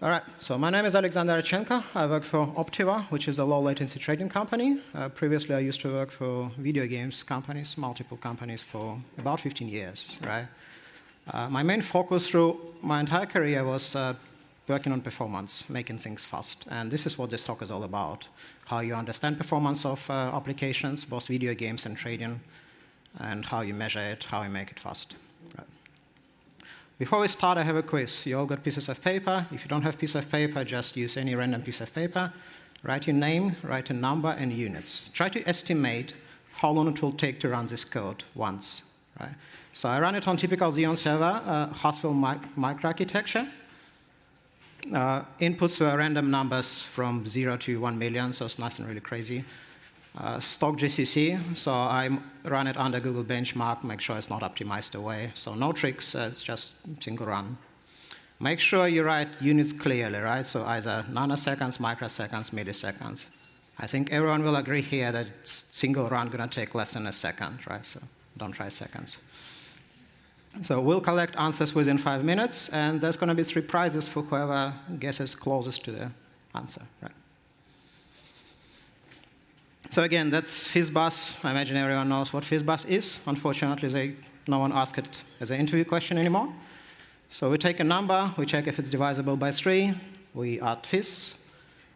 All right, so my name is Radchenko. I work for Optiver, which is a low-latency trading company. Previously, I used to work for video games companies, multiple companies for about 15 years, right? My main focus through my entire career was working on performance, making things fast. And this is what this talk is all about, how you understand performance of applications, both video games and trading, and how you measure it, how you make it fast. Right. Before we start, I have a quiz. You all got pieces of paper. If you don't have piece of paper, just use any random piece of paper. Write your name, write a number, and units. Try to estimate how long it will take to run this code once. Right? So I run it on typical Xeon server, Haswell microarchitecture. Inputs were random numbers from 0 to 1 million, so it's nothing really crazy. Stock GCC, so I run it under Google benchmark, make sure it's not optimized away. So no tricks, it's just single run. Make sure you write units clearly, right? So either nanoseconds, microseconds, milliseconds. I think everyone will agree here that single run gonna take less than a second, right? So don't try seconds. So we'll collect answers within 5 minutes, and there's gonna be 3 prizes for whoever guesses closest to the answer, right? So again, that's Fizzbuzz. I imagine everyone knows what Fizzbuzz is. Unfortunately, no one asked it as an interview question anymore. So we take a number, we check if it's divisible by 3, we add Fizz.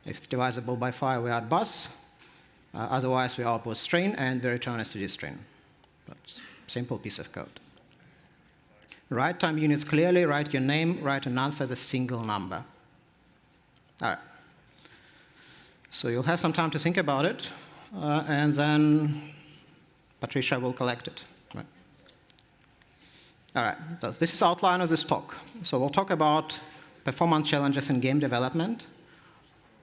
If it's divisible by 5, we add buzz. Otherwise, we output string, and we return a CD string. That's a simple piece of code. Write time units clearly, write your name, write an answer as a single number. All right. So you'll have some time to think about it. And then Patricia will collect it. Right. All right, so this is outline of this talk. So we'll talk about performance challenges in game development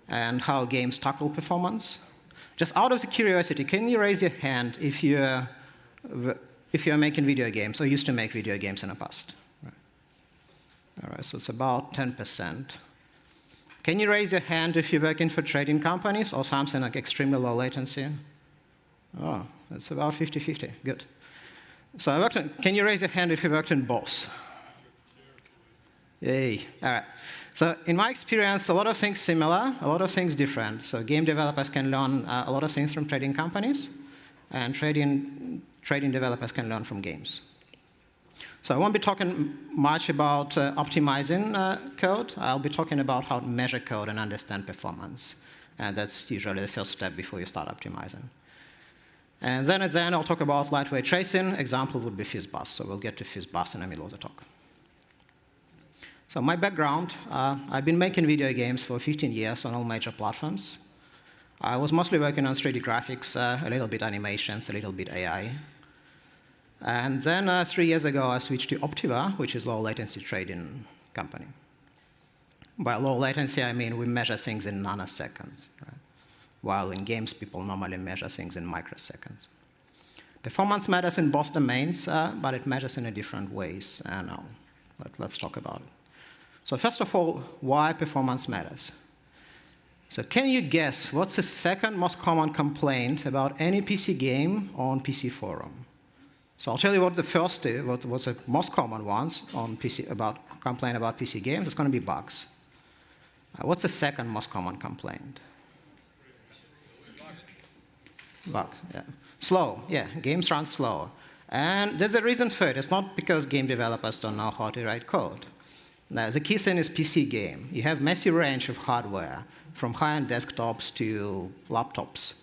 and how games tackle performance. Just out of the curiosity, can you raise your hand if you're making video games or used to make video games in the past? Right. All right, so it's about 10%. Can you raise your hand if you're working for trading companies or something like extremely low latency? Oh, that's about 50-50. Good. So can you raise your hand if you worked in both? Yay. All right. So in my experience, a lot of things similar, a lot of things different. So game developers can learn a lot of things from trading companies, and trading developers can learn from games. So I won't be talking much about optimizing code. I'll be talking about how to measure code and understand performance. And that's usually the first step before you start optimizing. And then at the end, I'll talk about lightweight tracing. Example would be Fizzbuzz. So we'll get to Fizzbuzz in the middle of the talk. So my background, I've been making video games for 15 years on all major platforms. I was mostly working on 3D graphics, a little bit animations, a little bit AI. And then 3 years ago, I switched to Optiver, which is low-latency trading company. By low latency, I mean we measure things in nanoseconds, right? While in games, people normally measure things in microseconds. Performance matters in both domains, but it matters in different ways. Let's talk about it. So first of all, why performance matters? So can you guess what's the second most common complaint about any PC game on PC forum? So I'll tell you what the first is, what's the most common ones on PC complaint about PC games. It's going to be bugs. What's the second most common complaint? Bugs. Yeah. Slow. Yeah, games run slow. And there's a reason for it. It's not because game developers don't know how to write code. Now, the key thing is PC game. You have massive range of hardware, from high-end desktops to laptops.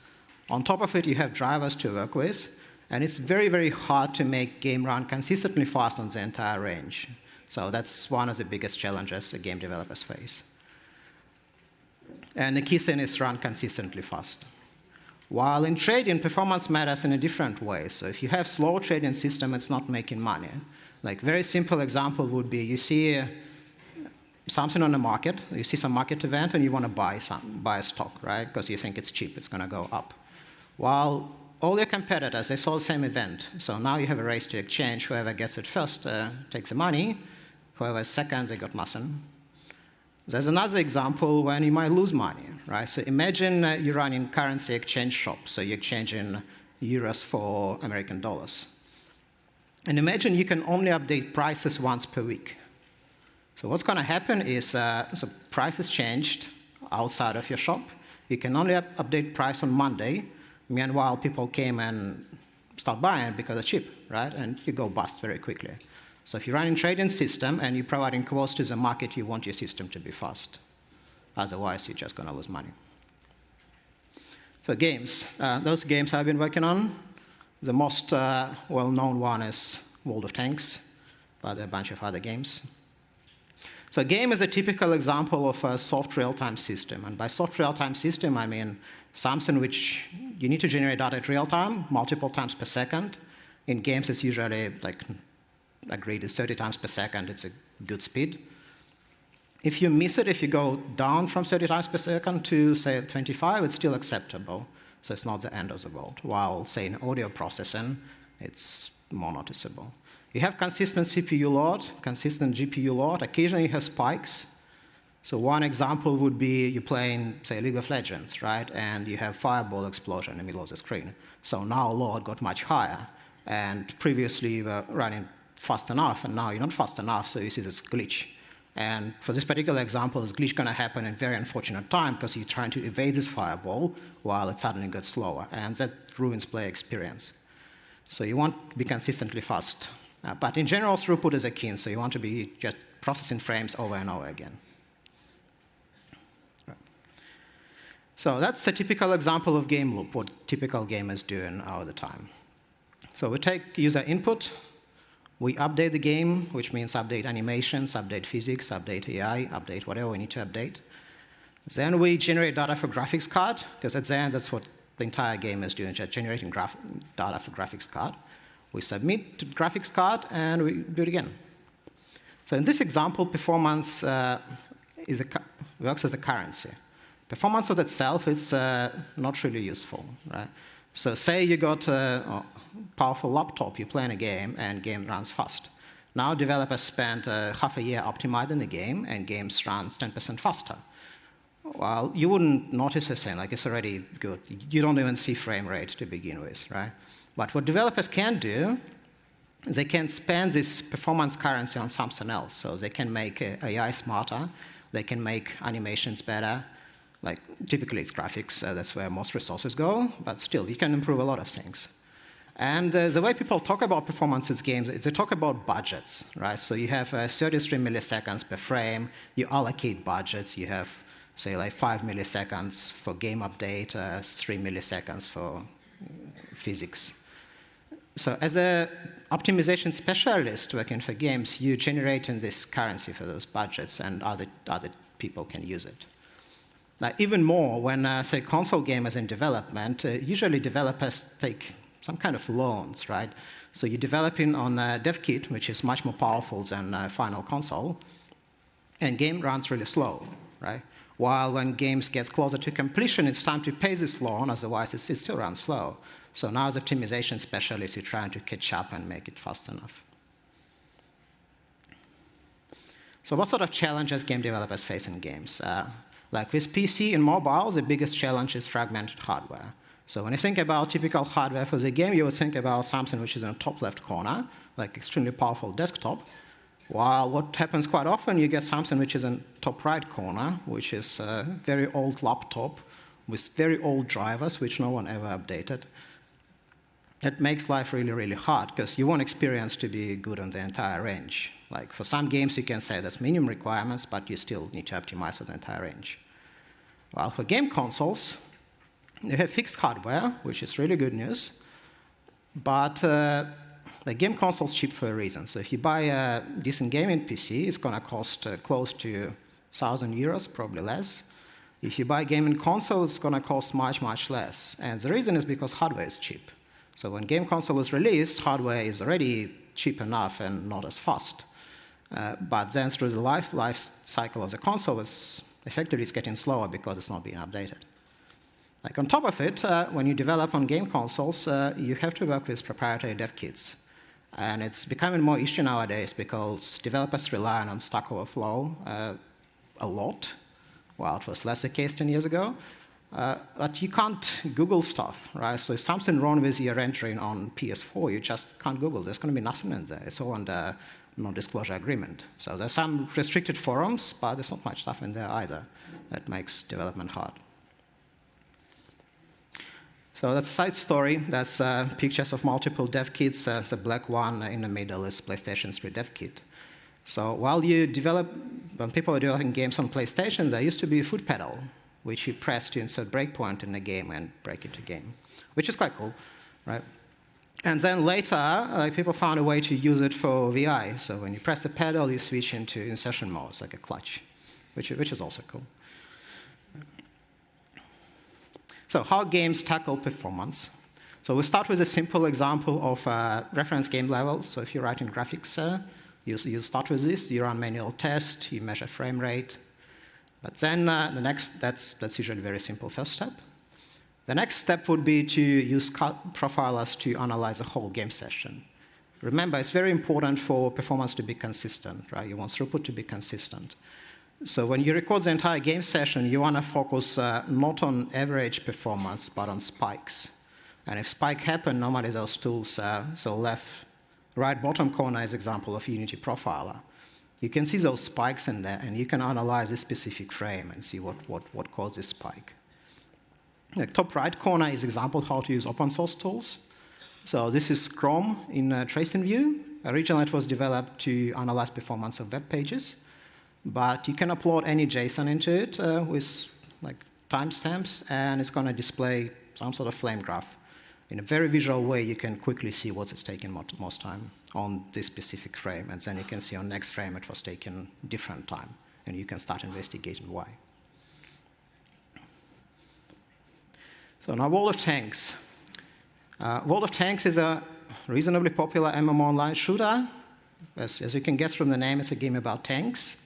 On top of it, you have drivers to work with. And it's very, very hard to make game run consistently fast on the entire range. So that's one of the biggest challenges that game developers face. And the key thing is run consistently fast. While in trading, performance matters in a different way. So if you have slow trading system, it's not making money. Like very simple example would be you see something on the market, you see some market event, and you want to buy a stock, right? Because you think it's cheap, it's going to go up. While all your competitors, they saw the same event. So now you have a race to exchange. Whoever gets it first takes the money. Whoever is second, they got nothing. There's another example when you might lose money, right? So imagine you're running currency exchange shop. So you're exchanging euros for American dollars. And imagine you can only update prices once per week. So what's going to happen is, so price is changed outside of your shop. You can only update price on Monday. Meanwhile, people came and start buying because it's cheap, right? And you go bust very quickly. So if you're running a trading system and you're providing quotes to the market, you want your system to be fast. Otherwise, you're just going to lose money. So games. Those games I've been working on. The most well-known one is World of Tanks, but there are a bunch of other games. So a game is a typical example of a soft real-time system. And by soft real-time system, I mean something which you need to generate data at real time, multiple times per second. In games, it's usually like agreed is 30 times per second. It's a good speed. If you miss it, if you go down from 30 times per second to, say, 25, it's still acceptable. So it's not the end of the world. While, say, in audio processing, it's more noticeable. You have consistent CPU load, consistent GPU load. Occasionally, you have spikes. So one example would be you're playing, say, League of Legends, right? And you have fireball explosion in the middle of the screen. So now load got much higher. And previously, you were running fast enough, and now you're not fast enough, so you see this glitch. And for this particular example, this glitch going to happen in very unfortunate time because you're trying to evade this fireball while it suddenly gets slower, and that ruins player experience. So you want to be consistently fast. But in general, throughput is a key, so you want to be just processing frames over and over again. So that's a typical example of game loop, what typical gamers do all the time. So we take user input, we update the game, which means update animations, update physics, update AI, update whatever we need to update. Then we generate data for graphics card, because at the end, that's what the entire game is doing, just generating data for graphics card. We submit to graphics card, and we do it again. So in this example, performance works as a currency. Performance of itself is not really useful, right? So say you got a powerful laptop, you play in a game, and game runs fast. Now developers spent half a year optimizing the game, and games run 10% faster. Well, you wouldn't notice a thing, like it's already good. You don't even see frame rate to begin with, right? But what developers can do, they can spend this performance currency on something else. So they can make AI smarter, they can make animations better. Like, typically it's graphics, that's where most resources go, but still, you can improve a lot of things. And the way people talk about performance in games, they talk about budgets, right? So you have 33 milliseconds per frame, you allocate budgets, you have, say, like 5 milliseconds for game update, 3 milliseconds for physics. So as an optimization specialist working for games, you're generating this currency for those budgets, and other people can use it. Now, even more, when, say, console game is in development, usually developers take some kind of loans, right? So you're developing on a dev kit, which is much more powerful than final console, and game runs really slow, right? While when games get closer to completion, it's time to pay this loan, otherwise it still runs slow. So now as optimization specialists, you're trying to catch up and make it fast enough. So what sort of challenges game developers face in games? Like with PC and mobile, the biggest challenge is fragmented hardware. So when you think about typical hardware for the game, you would think about something which is in the top left corner, like extremely powerful desktop. While what happens quite often, you get something which is in top right corner, which is a very old laptop with very old drivers, which no one ever updated. It makes life really, really hard, because you want experience to be good on the entire range. Like for some games, you can say that's minimum requirements, but you still need to optimize for the entire range. Well, for game consoles, you have fixed hardware, which is really good news. But the game console is cheap for a reason. So if you buy a decent gaming PC, it's going to cost close to 1,000 euros, probably less. If you buy a gaming console, it's going to cost much, much less. And the reason is because hardware is cheap. So when game console is released, hardware is already cheap enough and not as fast. But then through the life cycle of the console, effectively it's getting slower because it's not being updated. Like on top of it, when you develop on game consoles, you have to work with proprietary dev kits. And it's becoming more issue nowadays because developers rely on Stack Overflow a lot, while it was less the case 10 years ago. But you can't Google stuff, right? So if something wrong with your rendering on PS4, you just can't Google. There's going to be nothing in there. It's all under non-disclosure agreement. So there's some restricted forums, but there's not much stuff in there either. That makes development hard. So that's a side story. That's pictures of multiple dev kits. The black one in the middle is PlayStation 3 dev kit. So when people are developing games on PlayStation, there used to be a foot pedal, which you press to insert breakpoint in the game and break into game, which is quite cool, right? And then later, people found a way to use it for VI. So when you press the pedal, you switch into insertion mode. It's like a clutch, which is also cool. So how games tackle performance. So we start with a simple example of reference game level. So if you're writing graphics, you start with this. You run manual test. You measure frame rate. But then that's usually a very simple first step. The next step would be to use profilers to analyze a whole game session. Remember, it's very important for performance to be consistent, right? You want throughput to be consistent. So when you record the entire game session, you want to focus not on average performance, but on spikes. And if spike happen, normally those tools, right bottom corner is example of Unity Profiler. You can see those spikes in there, and you can analyze a specific frame and see what caused this spike. The top right corner is example how to use open source tools. So this is Chrome in Tracing View. Originally, it was developed to analyze performance of web pages. But you can upload any JSON into it with timestamps, and it's going to display some sort of flame graph. In a very visual way, you can quickly see what it's taking most time on this specific frame. And then you can see on next frame it was taken different time. And you can start investigating why. So now World of Tanks. World of Tanks is a reasonably popular MMO online shooter. As you can guess from the name, it's a game about tanks.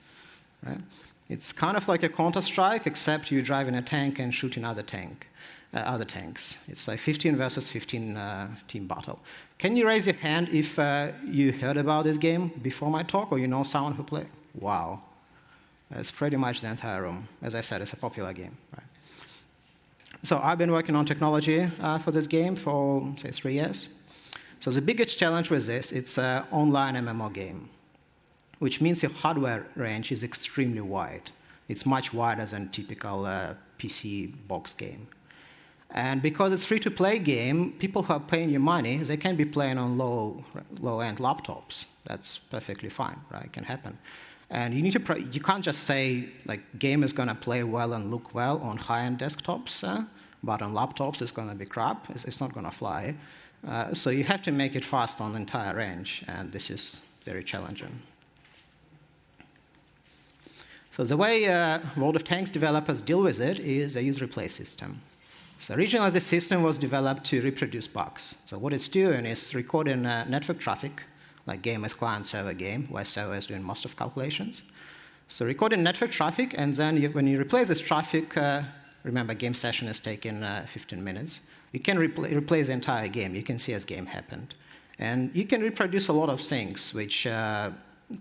Right? It's kind of like a Counter-Strike, except you drive in a tank and shooting other tanks. It's like 15 versus 15 team battle. Can you raise your hand if you heard about this game before my talk, or you know someone who played? Wow. That's pretty much the entire room. As I said, it's a popular game. Right? So I've been working on technology for this game for, say, 3 years. So the biggest challenge with this, it's an online MMO game, which means your hardware range is extremely wide. It's much wider than typical PC box game. And because it's a free-to-play game, people who are paying you money, they can be playing on low-end laptops. That's perfectly fine, right? It can happen. And you can't just say, game is going to play well and look well on high-end desktops, but on laptops it's going to be crap. It's not going to fly. So you have to make it fast on the entire range, and this is very challenging. So the way World of Tanks developers deal with it is they use replay system. So originally, the system was developed to reproduce bugs. So what it's doing is recording network traffic, like game is client-server game, where server is doing most of calculations. So recording network traffic, and then when you replace this traffic, remember, game session is taking 15 minutes. You can replace the entire game. You can see as game happened. And you can reproduce a lot of things, which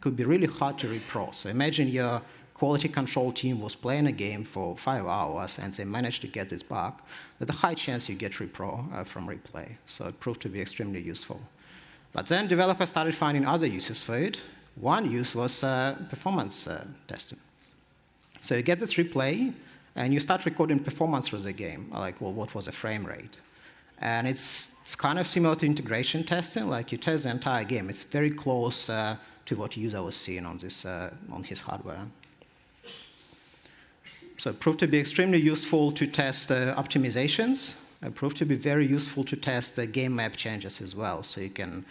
could be really hard to repro. So imagine your quality control team was playing a game for 5 hours, and they managed to get this bug. There's a high chance you get repro from replay. So it proved to be extremely useful. But then developers started finding other uses for it. One use was performance testing. So you get this replay, and you start recording performance through the game, like, well, what was the frame rate? And it's kind of similar to integration testing, like you test the entire game. It's very close to what user was seeing on his hardware. So it proved to be extremely useful to test optimizations. It proved to be very useful to test the game map changes as well. So you can,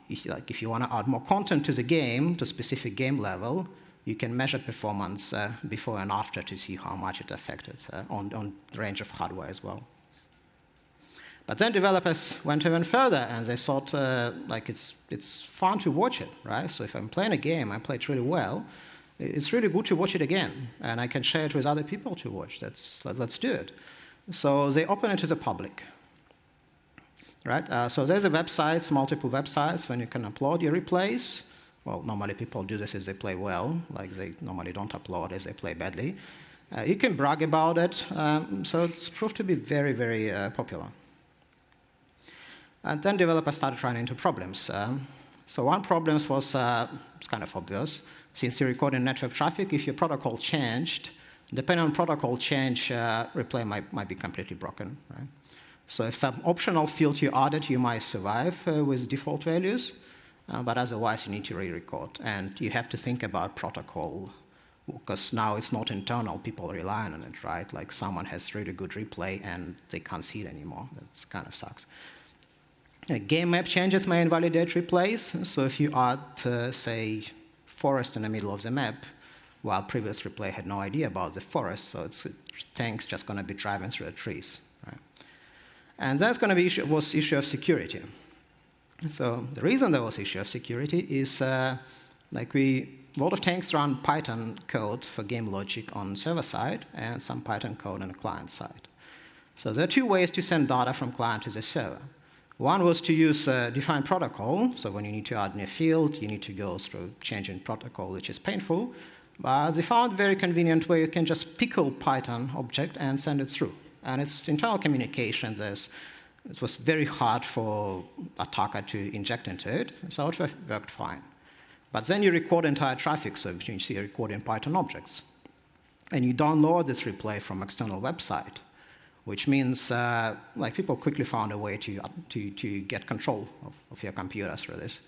if you want to add more content to the game, to specific game level, you can measure performance before and after to see how much it affected on the range of hardware as well. But then developers went even further, and they thought, it's fun to watch it, right? So if I'm playing a game, I play it really well, it's really good to watch it again, and I can share it with other people to watch. Let's do it. So they open it to the public, right? So there's multiple websites when you can upload your replays. Well, normally people do this if they play well, like they normally don't upload if they play badly. You can brag about it, so it's proved to be very, very popular. And then developers started running into problems. So one problem was it's kind of obvious. Since you're recording network traffic, if your protocol changed, depending on protocol change, replay might be completely broken. Right? So if some optional field you added, you might survive with default values, but otherwise you need to re-record. And you have to think about protocol, because now it's not internal, people rely on it, right? Like someone has really good replay and they can't see it anymore. That kind of sucks. Game map changes may invalidate replays. So if you add, say, forest in the middle of the map, while previous replay had no idea about the forest, so tanks just going to be driving through the trees. Right? And that's going to be issue of security. So the reason there was issue of security is a lot of tanks run Python code for game logic on server side and some Python code on the client side. So there are two ways to send data from client to the server. One was to use a defined protocol. So when you need to add a new field, you need to go through changing protocol, which is painful. But they found a very convenient way you can just pickle Python object and send it through. And it's internal communication. It was very hard for attacker to inject into it, so it worked fine. But then you record entire traffic, so you're recording Python objects. And you download this replay from external website, which means people quickly found a way to get control of your computer through this.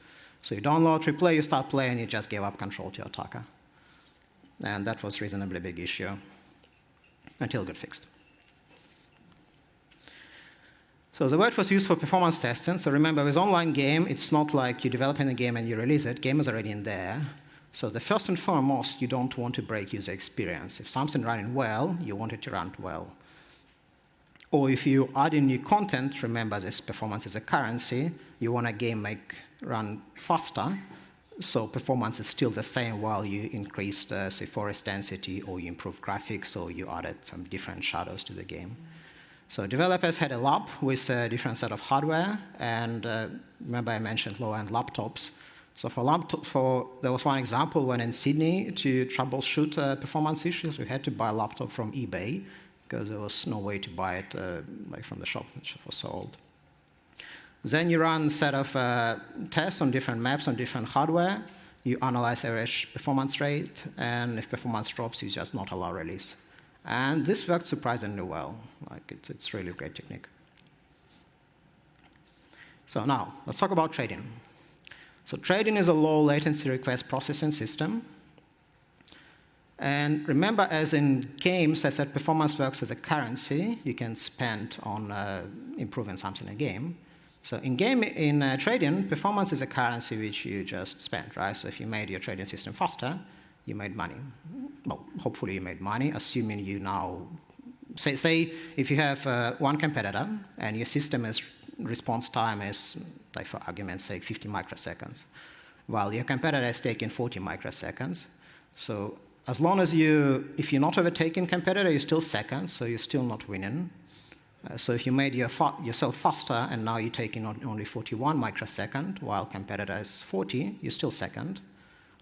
So you download replay, you start playing, you just gave up control to your attacker. And that was a reasonably big issue until it got fixed. So the word was used for performance testing. So remember, with online game, it's not like you're developing a game and you release it. Game is already in there. So the first and foremost, you don't want to break user experience. If something's running well, you want it to run well. Or if you add in new content, remember this performance is a currency, you want a game run faster, so performance is still the same while you increased, say, forest density, or you improved graphics, or you added some different shadows to the game. So developers had a lab with a different set of hardware, and remember I mentioned low-end laptops. So there was one example when in Sydney, to troubleshoot performance issues, we had to buy a laptop from eBay, because there was no way to buy it from the shop. The shop was sold. Then you run a set of tests on different maps on different hardware. You analyze average performance rate, and if performance drops, you just not allow release. And this worked surprisingly well. It's really a great technique. So now, let's talk about trading. So trading is a low latency request processing system. And remember, as in games, I said performance works as a currency you can spend on improving something in a game. So in trading, performance is a currency which you just spend, right? So if you made your trading system faster, you made money. Well, hopefully you made money, assuming you now, say if you have one competitor and your system response time is, like for argument's sake, 50 microseconds, while your competitor is taking 40 microseconds. So as long as if you're not overtaking competitor, you're still second, so you're still not winning. So if you made yourself faster and now you're taking only 41 microsecond, while competitor is 40, you're still second.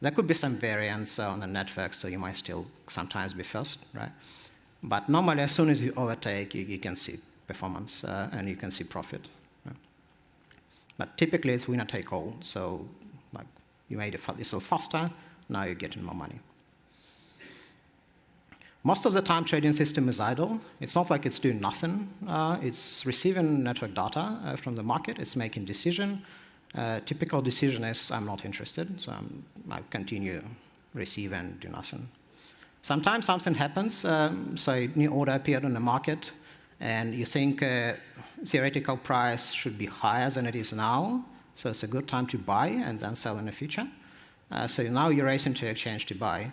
There could be some variance on the network, so you might still sometimes be first, right? But normally, as soon as you overtake, you can see performance and you can see profit. Right? But typically, it's winner take all. So you made yourself faster, now you're getting more money. Most of the time, trading system is idle. It's not like it's doing nothing. It's receiving network data from the market. It's making decision. Typical decision is, I'm not interested, so I continue receive and do nothing. Sometimes something happens, so a new order appeared on the market, and you think theoretical price should be higher than it is now, so it's a good time to buy and then sell in the future. So now you're racing to exchange to buy.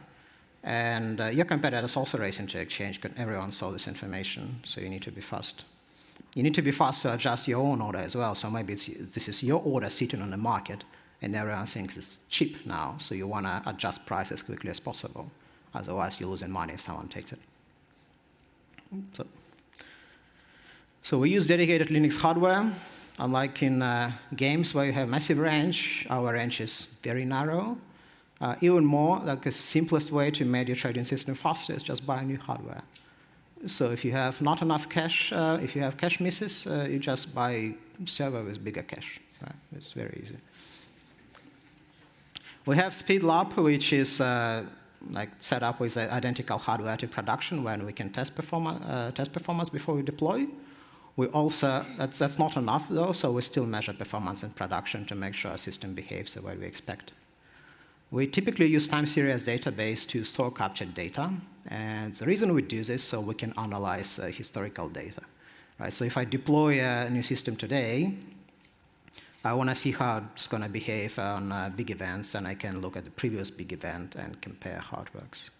And your competitors also racing to exchange, because everyone saw this information, so you need to be fast. You need to be fast to adjust your own order as well. So maybe this is your order sitting on the market, and everyone thinks it's cheap now, so you want to adjust price as quickly as possible. Otherwise, you're losing money if someone takes it. So we use dedicated Linux hardware. Unlike in games where you have massive range, our range is very narrow. Even more, the simplest way to make your trading system faster is just buy new hardware. So if you have not enough cache, if you have cache misses, you just buy server with bigger cache. Right? It's very easy. We have speed lab, which is like set up with identical hardware to production when we can test performance before we deploy. We also, that's not enough though, so we still measure performance in production to make sure our system behaves the way we expect. We typically use time series database to store captured data, and the reason we do this so we can analyze historical data. Right? So if I deploy a new system today, I want to see how it's going to behave on big events, and I can look at the previous big event and compare how it works.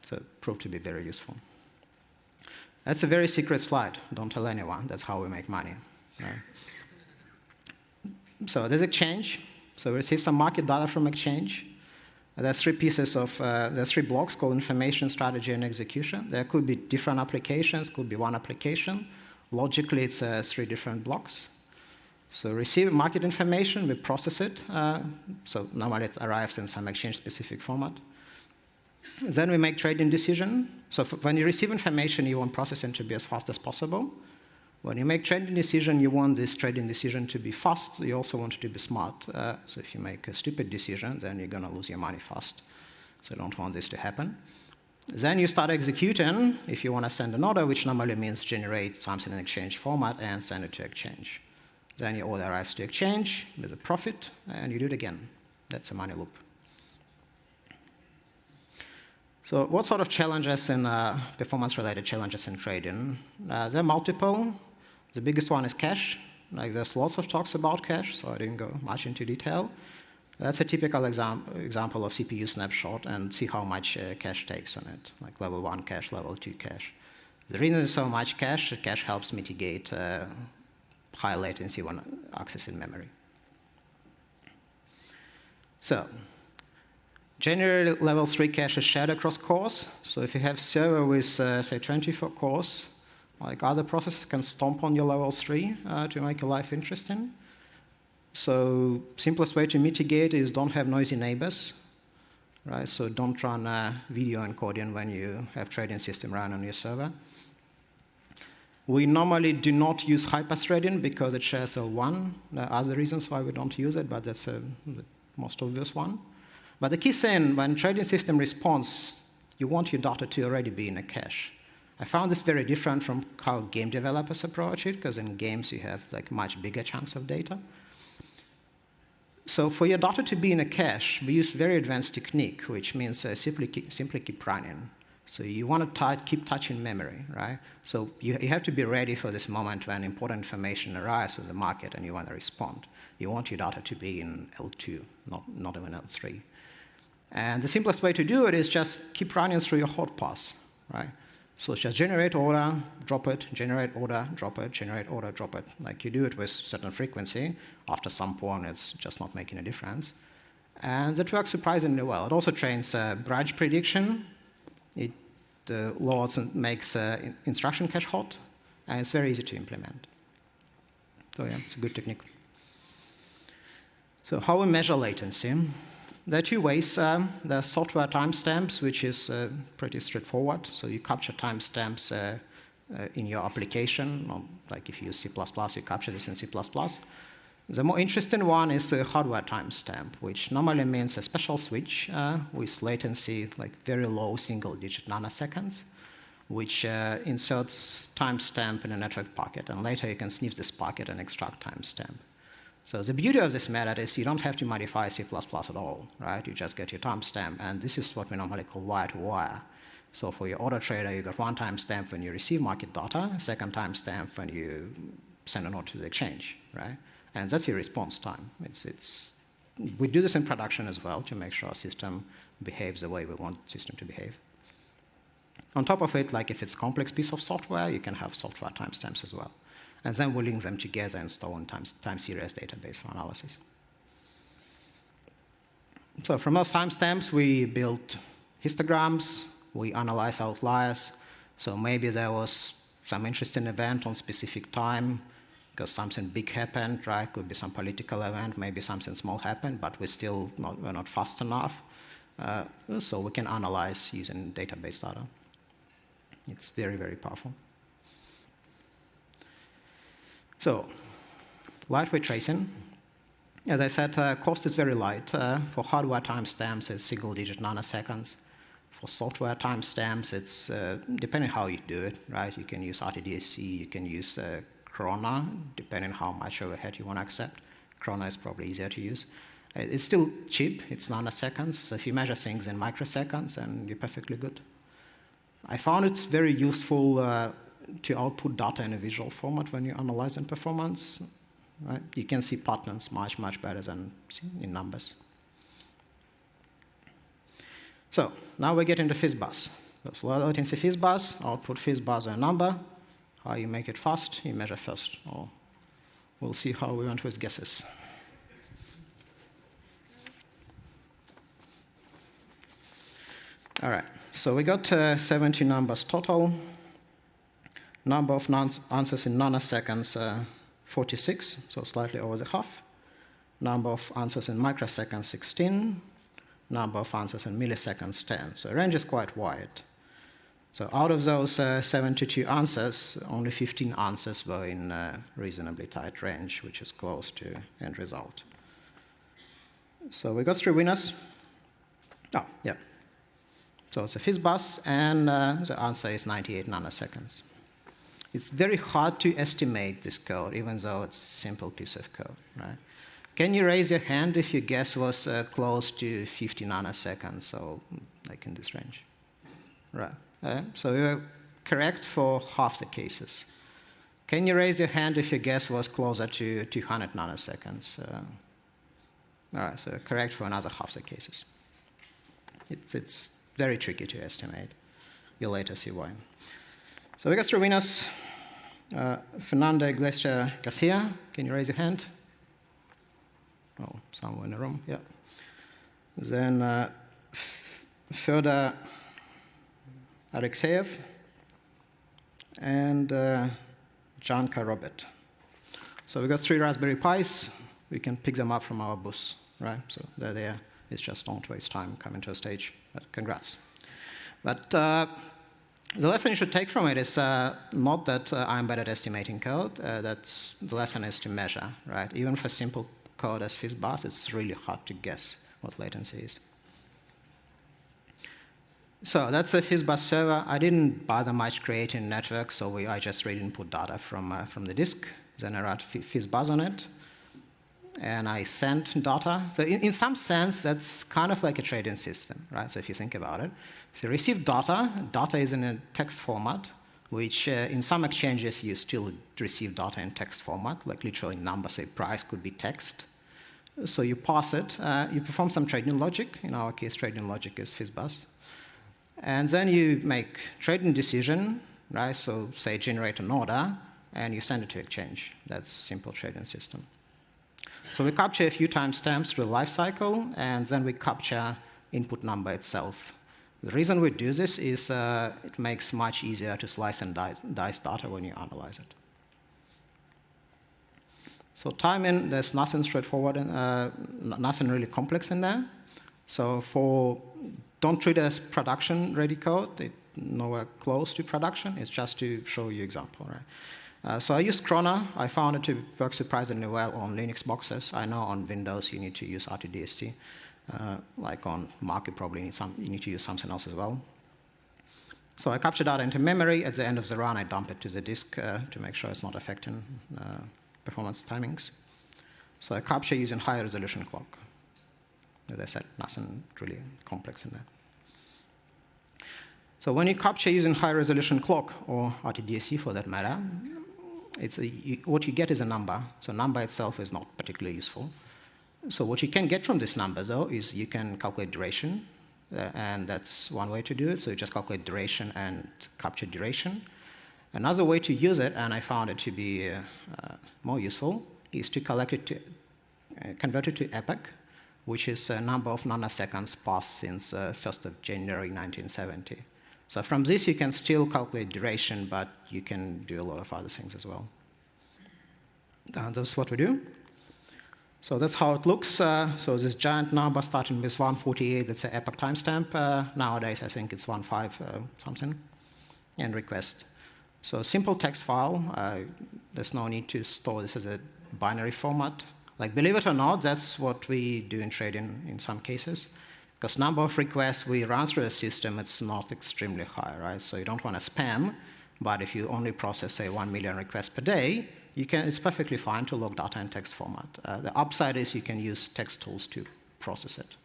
So it proved to be very useful. That's a very secret slide. Don't tell anyone. That's how we make money. Right? So there's Exchange. So we receive some market data from Exchange. There's three pieces of, there's three blocks called information, strategy, and execution. There could be different applications, could be one application. Logically, it's three different blocks. So receive market information, we process it. So normally it arrives in some Exchange-specific format. Then we make trading decision. So when you receive information, you want processing to be as fast as possible. When you make trading decision, you want this trading decision to be fast. You also want it to be smart. So if you make a stupid decision, then you're going to lose your money fast. So you don't want this to happen. Then you start executing if you want to send an order, which normally means generate something in Exchange format and send it to Exchange. Then your order arrives to Exchange with a profit, and you do it again. That's a money loop. So what sort of challenges and performance-related challenges in trading? There are multiple. The biggest one is cache. Like there's lots of talks about cache, so I didn't go much into detail. That's a typical example of CPU snapshot, and see how much cache takes on it, like level 1 cache, level 2 cache. The reason there's so much cache helps mitigate high latency when accessing memory. So generally, level 3 cache is shared across cores. So if you have server with, say, 24 cores, like other processes can stomp on your level 3 to make your life interesting. So simplest way to mitigate is don't have noisy neighbors, right? So don't run video encoding when you have trading system run on your server. We normally do not use hyperthreading because it shares L1. There are other reasons why we don't use it, but that's the most obvious one. But the key thing, when trading system responds, you want your data to already be in a cache. I found this very different from how game developers approach it, because in games you have like much bigger chunks of data. So for your data to be in a cache, we use very advanced technique, which means simply keep running. So you want to keep touching memory, right? So you have to be ready for this moment when important information arrives in the market and you want to respond. You want your data to be in L2, not even L3. And the simplest way to do it is just keep running through your hot path, right? So just generate order, drop it, generate order, drop it, generate order, drop it. Like you do it with certain frequency. After some point, it's just not making a difference. And that works surprisingly well. It also trains branch prediction. It loads and makes instruction cache hot, and it's very easy to implement. So yeah, it's a good technique. So how we measure latency? There are two ways. There are software timestamps, which is pretty straightforward. So you capture timestamps in your application. Like if you use C++, you capture this in C++. The more interesting one is a hardware timestamp, which normally means a special switch with latency, like very low single-digit nanoseconds, which inserts timestamp in a network packet. And later you can sniff this packet and extract timestamp. So the beauty of this method is you don't have to modify C++ at all, right? You just get your timestamp, and this is what we normally call wire-to-wire. So for your order trader, you got one timestamp when you receive market data, a second timestamp when you send an order to the exchange, right? And that's your response time. We do this in production as well to make sure our system behaves the way we want the system to behave. On top of it, like if it's a complex piece of software, you can have software timestamps as well. And then we link them together and store in time series database for analysis. So from those timestamps, we built histograms. We analyze outliers. So maybe there was some interesting event on specific time because something big happened, right? Could be some political event, maybe something small happened, but we're not fast enough. So we can analyze using database data. It's very, very powerful. So lightweight tracing. As I said, cost is very light. For hardware timestamps, it's single-digit nanoseconds. For software timestamps, it's depending how you do it, right? You can use RTDSC, you can use Chrono, depending how much overhead you want to accept. Chrono is probably easier to use. It's still cheap, it's nanoseconds, so if you measure things in microseconds, then you're perfectly good. I found it's very useful to output data in a visual format when you analyze in performance. Right? You can see patterns much, much better than in numbers. So now we get into Fizzbuzz. So latency Fizzbuzz, output Fizzbuzz a number. How you make it fast, you measure first. Or we'll see how we went with guesses. All right, so we got 70 numbers total. Number of answers in nanoseconds, 46, so slightly over the half. Number of answers in microseconds, 16. Number of answers in milliseconds, 10. So the range is quite wide. So out of those 72 answers, only 15 answers were in a reasonably tight range, which is close to end result. So we got 3 winners. Oh, yeah. So it's a Fizzbuzz, and the answer is 98 nanoseconds. It's very hard to estimate this code, even though it's a simple piece of code, right? Can you raise your hand if your guess was close to 50 nanoseconds, so like in this range? Right. So you're correct for half the cases. Can you raise your hand if your guess was closer to 200 nanoseconds? All right, so correct for another half the cases. It's very tricky to estimate. You'll later see why. So we got 3 winners. Fernando Iglesias Garcia, can you raise your hand? Oh, somewhere in the room, yeah. Then Fyodor Alexeyev and Janka Robert. So we got 3 Raspberry Pis. We can pick them up from our booth, right? So they're there. It's just don't waste time coming to a stage. But congrats. But the lesson you should take from it is not that I'm bad at estimating code. That's the lesson is to measure, right? Even for simple code as Fizzbuzz, it's really hard to guess what latency is. So that's a Fizzbuzz server. I didn't bother much creating a network, so I just read input data from the disk. Then I write Fizzbuzz on it. And I sent data. So in some sense, that's kind of like a trading system, right? So if you think about it. So you receive data. Data is in a text format, which in some exchanges, you still receive data in text format, like literally numbers, say price could be text. So you pass it. You perform some trading logic. In our case, trading logic is Fizzbuzz. And then you make trading decision, right? So say generate an order, and you send it to exchange. That's simple trading system. So we capture a few timestamps through the life cycle, and then we capture input number itself. The reason we do this is it makes much easier to slice and dice data when you analyze it. So timing, there's nothing straightforward, nothing really complex in there. So don't treat it as production-ready code. It's nowhere close to production. It's just to show you example, right? So I used Chrono. I found it to work surprisingly well on Linux boxes. I know on Windows you need to use RTDSC. Like on Mac, you need to use something else as well. So I capture data into memory. At the end of the run, I dump it to the disk to make sure it's not affecting performance timings. So I capture using high resolution clock. As I said, nothing really complex in there. So when you capture using high resolution clock, or RTDSC for that matter, what you get is a number. So number itself is not particularly useful. So what you can get from this number, though, is you can calculate duration. And that's one way to do it. So you just calculate duration and capture duration. Another way to use it, and I found it to be more useful, is to convert it to Epoch, which is a number of nanoseconds passed since 1st of January 1970. So from this, you can still calculate duration, but you can do a lot of other things as well. That's what we do. So that's how it looks. So this giant number starting with 148, that's an Epoch timestamp. Nowadays, I think it's 15 something, and request. So simple text file. There's no need to store this as a binary format. Like, believe it or not, that's what we do in trading in some cases. Because number of requests we run through the system, it's not extremely high, right? So you don't want to spam, but if you only process, say, 1 million requests per day, it's perfectly fine to log data in text format. The upside is you can use text tools to process it.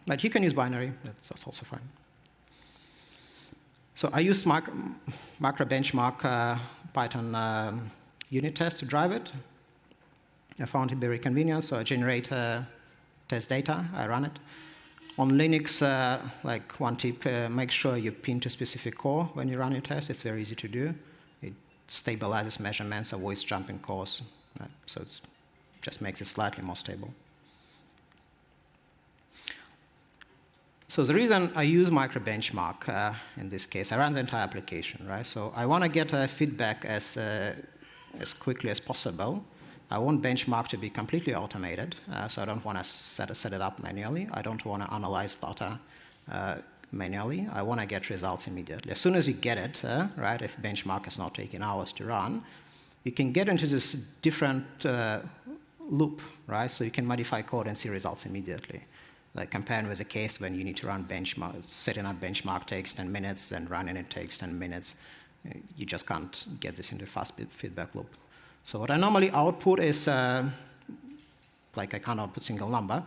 But you can use binary, that's also fine. So I used macro benchmark Python unit test to drive it. I found it very convenient, so I generate test data, I run it. On Linux, like one tip, make sure you pin to specific core when you run your test. It's very easy to do. It stabilizes measurements, avoids jumping cores, right? So it just makes it slightly more stable. So the reason I use micro benchmark in this case, I run the entire application, right? So I want to get feedback as quickly as possible. I want benchmark to be completely automated, so I don't want to set it up manually. I don't want to analyze data manually. I want to get results immediately. As soon as you get it, right, if benchmark is not taking hours to run, you can get into this different loop, right? So you can modify code and see results immediately. Like comparing with a case when you need to run benchmark, setting up benchmark takes 10 minutes and running it takes 10 minutes. You just can't get this into fast feedback loop. So what I normally output is, like I can't output single number.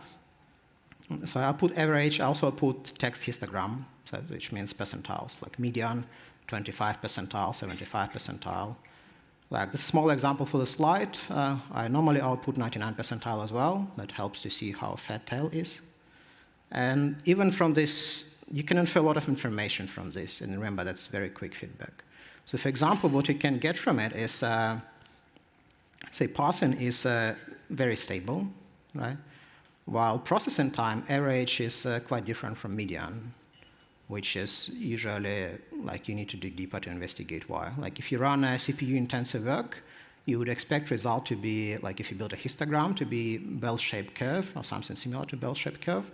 So I output average, I also output text histogram, so which means percentiles, like median, 25 percentile, 75 percentile. Like the small example for the slide, I normally output 99 percentile as well. That helps to see how fat tail is. And even from this, you can infer a lot of information from this. And remember, that's very quick feedback. So for example, what you can get from it is, say parsing is very stable, right? While processing time, average is quite different from median, which is usually like you need to dig deeper to investigate why. Like if you run a CPU-intensive work, you would expect result to be, like if you build a histogram, to be bell-shaped curve or something similar to bell-shaped curve.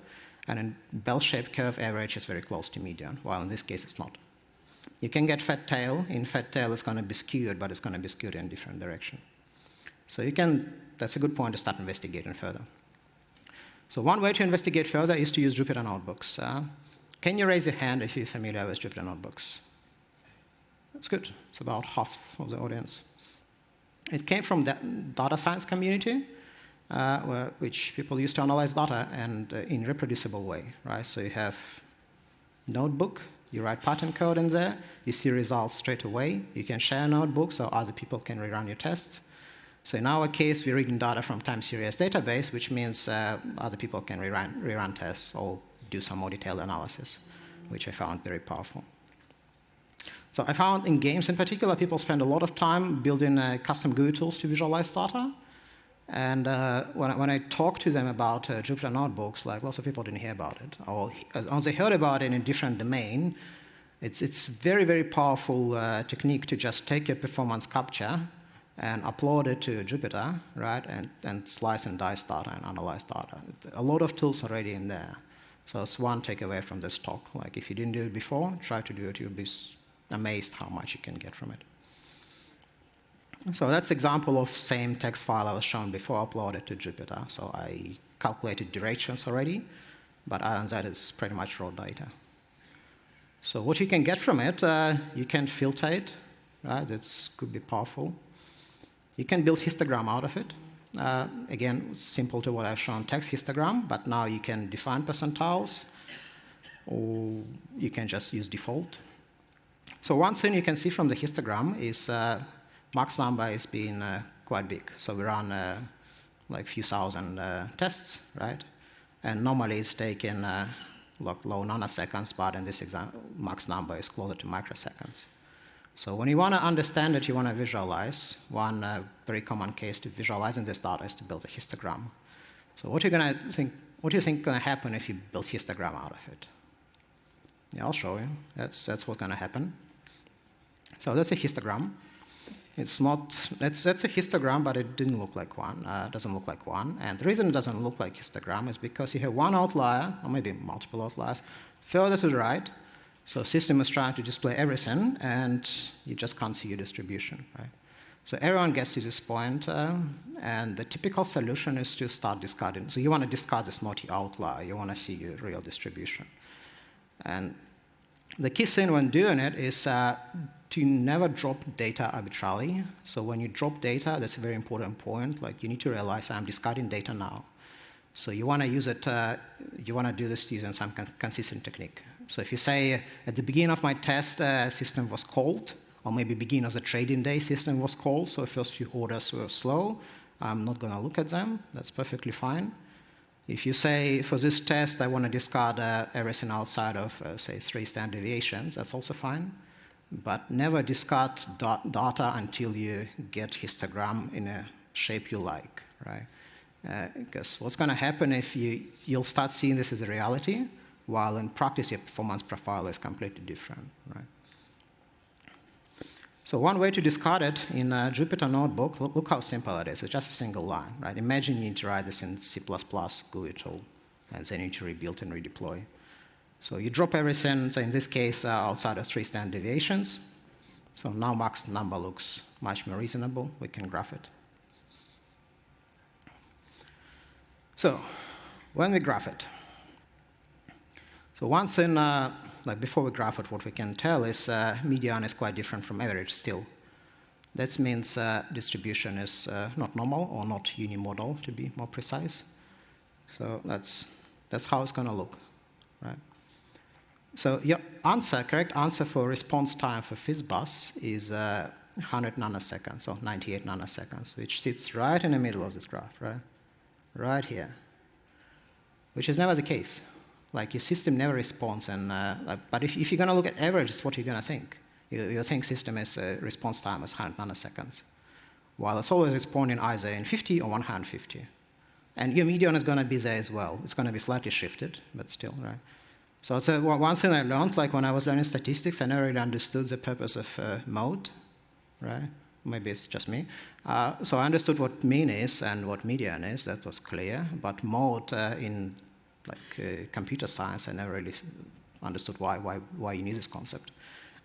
And in bell-shaped curve, average is very close to median, while in this case it's not. You can get fat tail. In fat tail, it's going to be skewed, but it's going to be skewed in a different direction. So you can, that's a good point to start investigating further. So one way to investigate further is to use Jupyter notebooks. Can you raise your hand if you're familiar with Jupyter notebooks? That's good. It's about half of the audience. It came from the data science community, which people use to analyze data and in a reproducible way, right? So you have notebook, you write Python code in there, you see results straight away. You can share a notebook so other people can rerun your tests. So in our case, we're reading data from time series database, which means other people can rerun tests or do some more detailed analysis, which I found very powerful. So I found in games in particular, people spend a lot of time building custom GUI tools to visualize data. And when I talked to them about Jupyter notebooks, like lots of people didn't hear about it, or they heard about it in a different domain. It's very, very powerful technique to just take your performance capture and upload it to Jupyter, right, and slice and dice data and analyze data. A lot of tools already in there. So it's one takeaway from this talk. Like if you didn't do it before, try to do it. You'll be amazed how much you can get from it. So that's an example of same text file I was shown before, uploaded to Jupyter. So I calculated durations already, but other than that, it's pretty much raw data. So what you can get from it, you can filter it, right? That could be powerful. You can build histogram out of it. Again, simple to what I've shown, text histogram, but now you can define percentiles, or you can just use default. So one thing you can see from the histogram is max number is being quite big. So we run like a few thousand tests, right? And normally it's taking low nanoseconds, but in this example, max number is closer to microseconds. So when you want to understand it, you want to visualize. One very common case to visualizing this data is to build a histogram. So what do you think is going to happen if you build histogram out of it? Yeah, I'll show you. That's what's going to happen. So that's a histogram. It's a histogram, but it didn't look like one. Doesn't look like one. And the reason it doesn't look like histogram is because you have one outlier, or maybe multiple outliers, further to the right. So system is trying to display everything, and you just can't see your distribution, right? So everyone gets to this point, and the typical solution is to start discarding. So you want to discard this naughty outlier. You want to see your real distribution. And the key thing when doing it is to never drop data arbitrarily. So when you drop data, that's a very important point. Like, you need to realize I'm discarding data now. So you want to use it, you want to do this using some consistent technique. So if you say, at the beginning of my test, system was cold, or maybe beginning of the trading day, system was cold, so the first few orders were slow, I'm not going to look at them. That's perfectly fine. If you say, for this test, I want to discard everything outside of, say, 3 standard deviations, that's also fine. But never discard data until you get histogram in a shape you like, right? Because what's going to happen if you'll start seeing this as a reality, while in practice your performance profile is completely different, right? So one way to discard it in a Jupyter notebook, look how simple it is. It's just a single line, right? Imagine you need to write this in C++ GUI tool, and then you need to rebuild and redeploy. So you drop everything, so in this case, outside of 3 standard deviations. So now max number looks much more reasonable. We can graph it. So when we graph it, so one thing, like before we graph it, what we can tell is median is quite different from average still. That means distribution is not normal or not unimodal, to be more precise. So that's how it's going to look, right? So your answer, correct answer for response time for Fizzbuzz is 100 nanoseconds, or 98 nanoseconds, which sits right in the middle of this graph, right? Right here, which is never the case. Like, your system never responds, and but if you're going to look at averages, what are you going to think? You think system is response time is 100 nanoseconds, while it's always responding either in 50 or 150. And your median is going to be there as well. It's going to be slightly shifted, but still, right? So it's one thing I learned, like when I was learning statistics, I never really understood the purpose of mode, right? Maybe it's just me. So I understood what mean is and what median is. That was clear. But mode in computer science, I never really understood why you need this concept.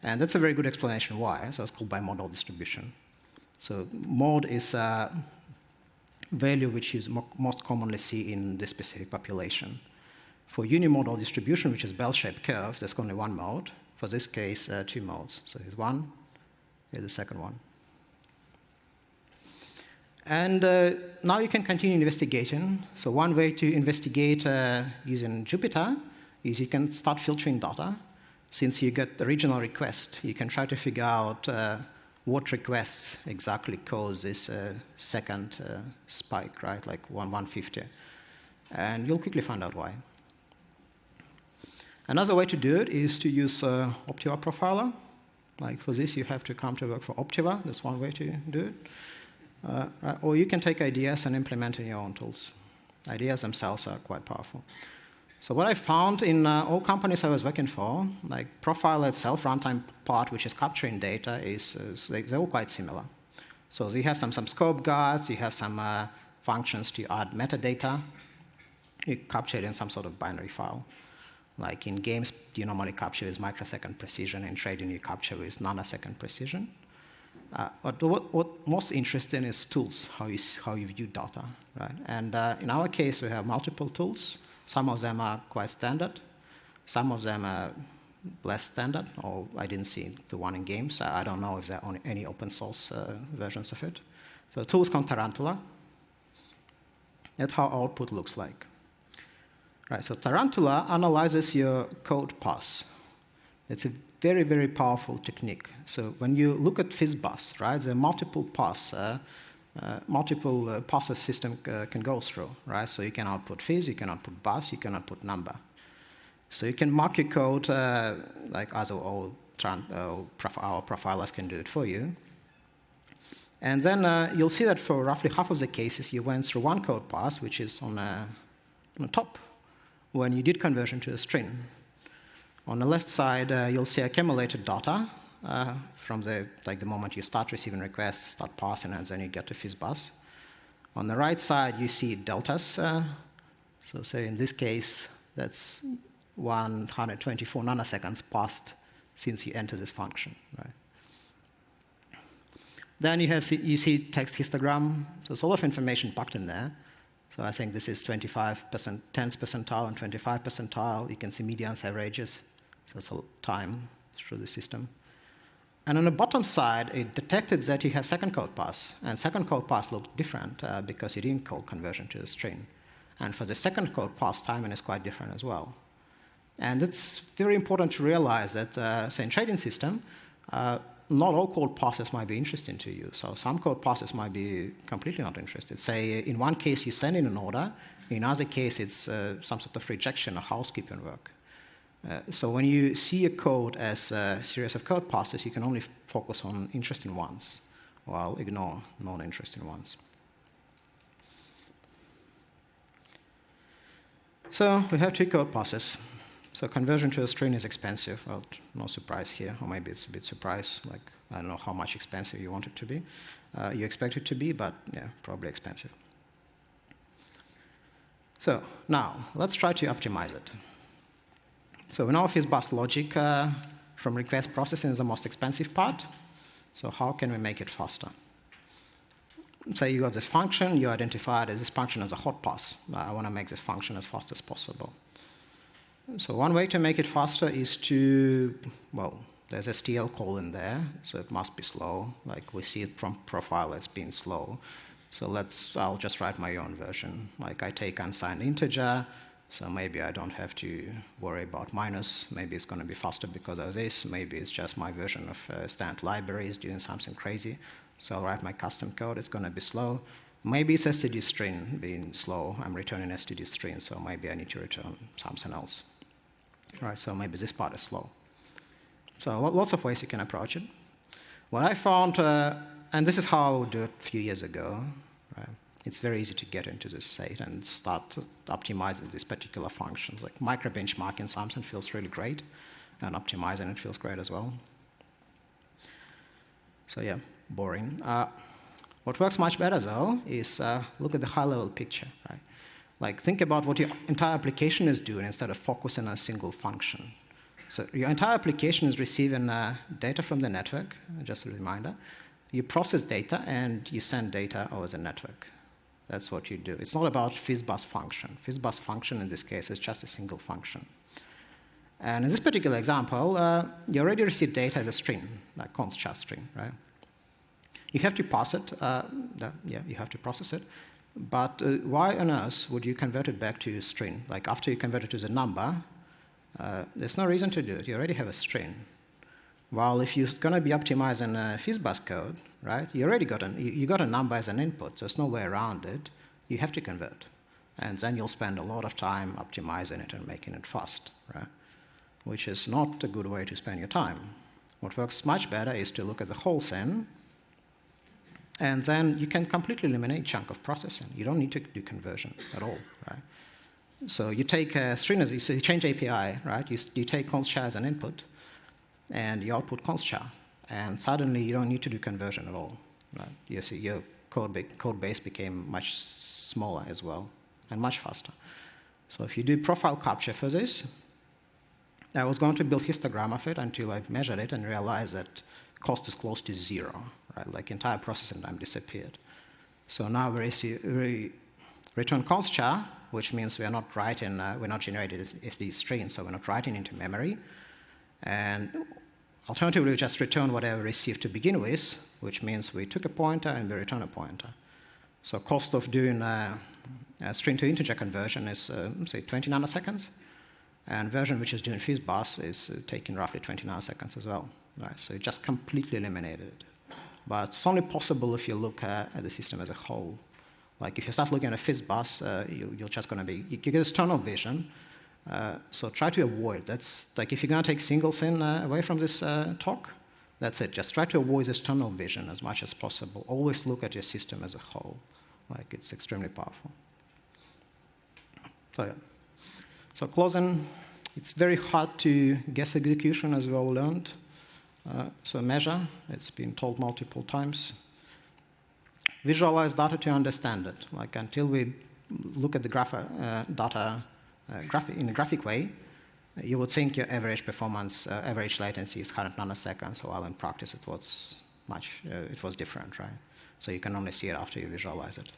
And that's a very good explanation why. So it's called bimodal distribution. So mode is a value which you most commonly see in this specific population. For unimodal distribution, which is bell-shaped curve, there's only one mode. For this case, 2 modes. So here's one, here's the second one. And now you can continue investigating. So one way to investigate using Jupyter is you can start filtering data. Since you get the original request, you can try to figure out what requests exactly cause this second spike, right, like 150. And you'll quickly find out why. Another way to do it is to use Optiver profiler. Like for this, you have to come to work for Optiver. That's one way to do it. Or you can take ideas and implement in your own tools. Ideas themselves are quite powerful. So what I found in all companies I was working for, like Profiler itself, runtime part, which is capturing data, they're all quite similar. So you have some scope guards, you have some functions to add metadata. You capture it in some sort of binary file. Like in games, you normally capture with microsecond precision. In trading, you capture with nanosecond precision. But what most interesting is tools, how you view data, right? And in our case, we have multiple tools. Some of them are quite standard. Some of them are less standard, or I didn't see the one in games. I don't know if there are any open source versions of it. So the tool is called Tarantula. That's how output looks like. Right, so Tarantula analyzes your code path. It's a very, very powerful technique. So when you look at Fizzbuzz, right, there are multiple paths, passes system can go through, right? So you can output fizz, you can output buzz, you can output number. So you can mark your code like other our profilers can do it for you. And then you'll see that for roughly half of the cases, you went through one code path, which is on the top, when you did conversion to a string. On the left side, you'll see accumulated data from the moment you start receiving requests, start parsing, and then you get to Fizzbuzz. On the right side, you see deltas. So say in this case, that's 124 nanoseconds passed since you enter this function. Right? Then you see text histogram. So there's a lot of information packed in there. So I think this is 25%, 10th percentile and 25th percentile. You can see medians, averages. So that's all time through the system. And on the bottom side, it detected that you have second code pass. And second code pass looked different because you didn't call conversion to a string. And for the second code pass, timing is quite different as well. And it's very important to realize that, say, in trading system, not all code passes might be interesting to you. So some code passes might be completely not interested. Say, in one case, you send in an order. In another case, it's some sort of rejection or housekeeping work. So when you see a code as a series of code passes, you can only focus on interesting ones, while ignore non-interesting ones. So we have two code passes. So conversion to a string is expensive. Well, no surprise here, or maybe it's a bit surprise. Like, I don't know how much expensive you want it to be. You expect it to be, but yeah, probably expensive. So now, let's try to optimize it. So we know Fizzbuzz logic from request processing is the most expensive part. So how can we make it faster? Say you got this function, you identified this function as a hot pass. I want to make this function as fast as possible. So one way to make it faster is to, well, there's a STL call in there, so it must be slow. Like we see it from profile as being slow. So I'll just write my own version. Like I take unsigned integer, so maybe I don't have to worry about minus. Maybe it's going to be faster because of this. Maybe it's just my version of standard libraries doing something crazy. So I'll write my custom code. It's going to be slow. Maybe it's std string being slow. I'm returning std string, so maybe I need to return something else. Right, so maybe this part is slow. So lots of ways you can approach it. What I found, and this is how I would do it a few years ago, right? It's very easy to get into this state and start optimizing these particular functions. Like micro-benchmarking something feels really great, and optimizing it feels great as well. So yeah, boring. What works much better, though, is look at the high-level picture, right? Like, think about what your entire application is doing instead of focusing on a single function. So your entire application is receiving data from the network, just a reminder. You process data, and you send data over the network. That's what you do. It's not about Fizzbuzz function. Fizzbuzz function, in this case, is just a single function. And in this particular example, you already received data as a string, like const char string, right? You have to pass it. You have to process it. But why on earth would you convert it back to a string? Like after you convert it to the number, there's no reason to do it. You already have a string. While if you're going to be optimizing Fizzbuzz code, right, you already got a number as an input. There's no way around it. You have to convert. And then you'll spend a lot of time optimizing it and making it fast, right? Which is not a good way to spend your time. What works much better is to look at the whole thing. And then you can completely eliminate chunk of processing. You don't need to do conversion at all, right? So you take a string, so you change API, right? You take const char as an input, and you output const char. And suddenly you don't need to do conversion at all, right? You see your code base became much smaller as well, and much faster. So if you do profile capture for this, I was going to build histogram of it until I measured it and realized that cost is close to zero, right? Like entire processing time disappeared. So now we return const char, which means we're not generating SD string, so we're not writing into memory. And alternatively, we just return whatever we received to begin with, which means we took a pointer and we return a pointer. So cost of doing a string to integer conversion is, say, 20 nanoseconds. And version which is doing Fizzbuzz is taking roughly 20 nanoseconds as well. Right? So it just completely eliminated it. But it's only possible if you look at the system as a whole. Like if you start looking at Fizzbuzz, you're just going to be, you get this tunnel vision. So try to avoid. That's like if you're going to take single thing away from this talk, that's it. Just try to avoid this tunnel vision as much as possible. Always look at your system as a whole. Like it's extremely powerful. So yeah. So closing, it's very hard to guess execution, as we all learned. So measure, it's been told multiple times. Visualize data to understand it. Like until we look at the data in a graphic way, you would think your average performance, average latency is 100 nanoseconds, while in practice it was much it was different, right? So you can only see it after you visualize it.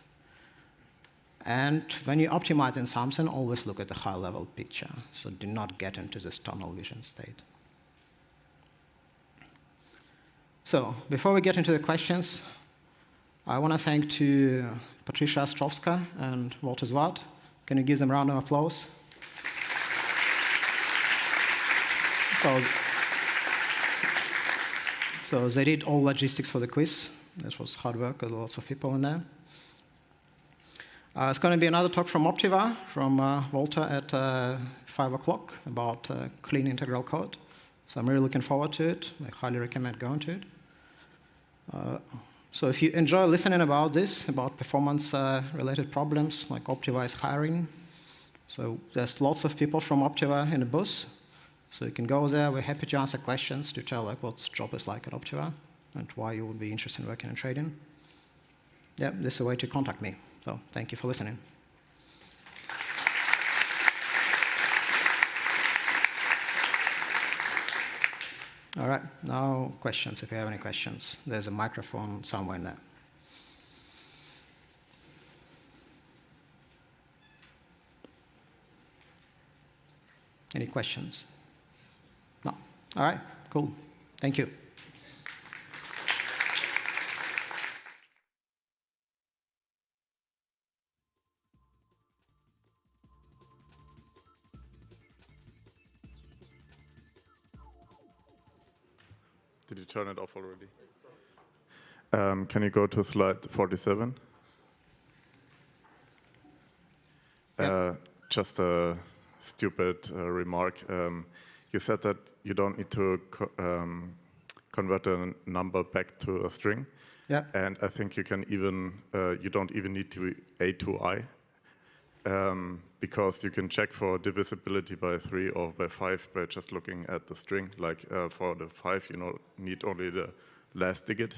And when you optimize in something, always look at the high-level picture. So do not get into this tunnel vision state. So before we get into the questions, I want to thank to Patricia Ostrovska and Walter Zwart. Can you give them a round of applause? So they did all logistics for the quiz. This was hard work, lots of people in there. It's going to be another talk from Optiver, from Walter at 5 o'clock about clean integral code. So I'm really looking forward to it. I highly recommend going to it. So if you enjoy listening about this, about performance-related problems, like Optiver is hiring, so there's lots of people from Optiver in the booth. So you can go there. We're happy to answer questions to tell like what job is like at Optiver and why you would be interested in working in trading. Yeah, this is a way to contact me. So thank you for listening. All right, now questions, if you have any questions. There's a microphone somewhere in there. Any questions? No. All right, cool. Thank you. Did you turn it off already? Can you go to slide 47? Just a stupid remark. You said that you don't need to convert a number back to a string. Yeah. And I think you can even, you don't even need to A to I. Because you can check for divisibility by 3 or by 5 by just looking at the string. Like for the 5, you need only the last digit.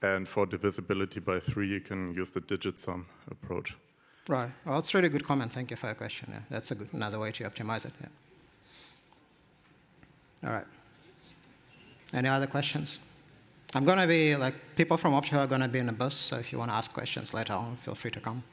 And for divisibility by 3, you can use the digit sum approach. Right. Well, that's a really good comment. Thank you for your question. Yeah. That's another way to optimize it. Yeah. All right. Any other questions? I'm going to be, like, people from Optiver are going to be in the bus, so if you want to ask questions later on, feel free to come.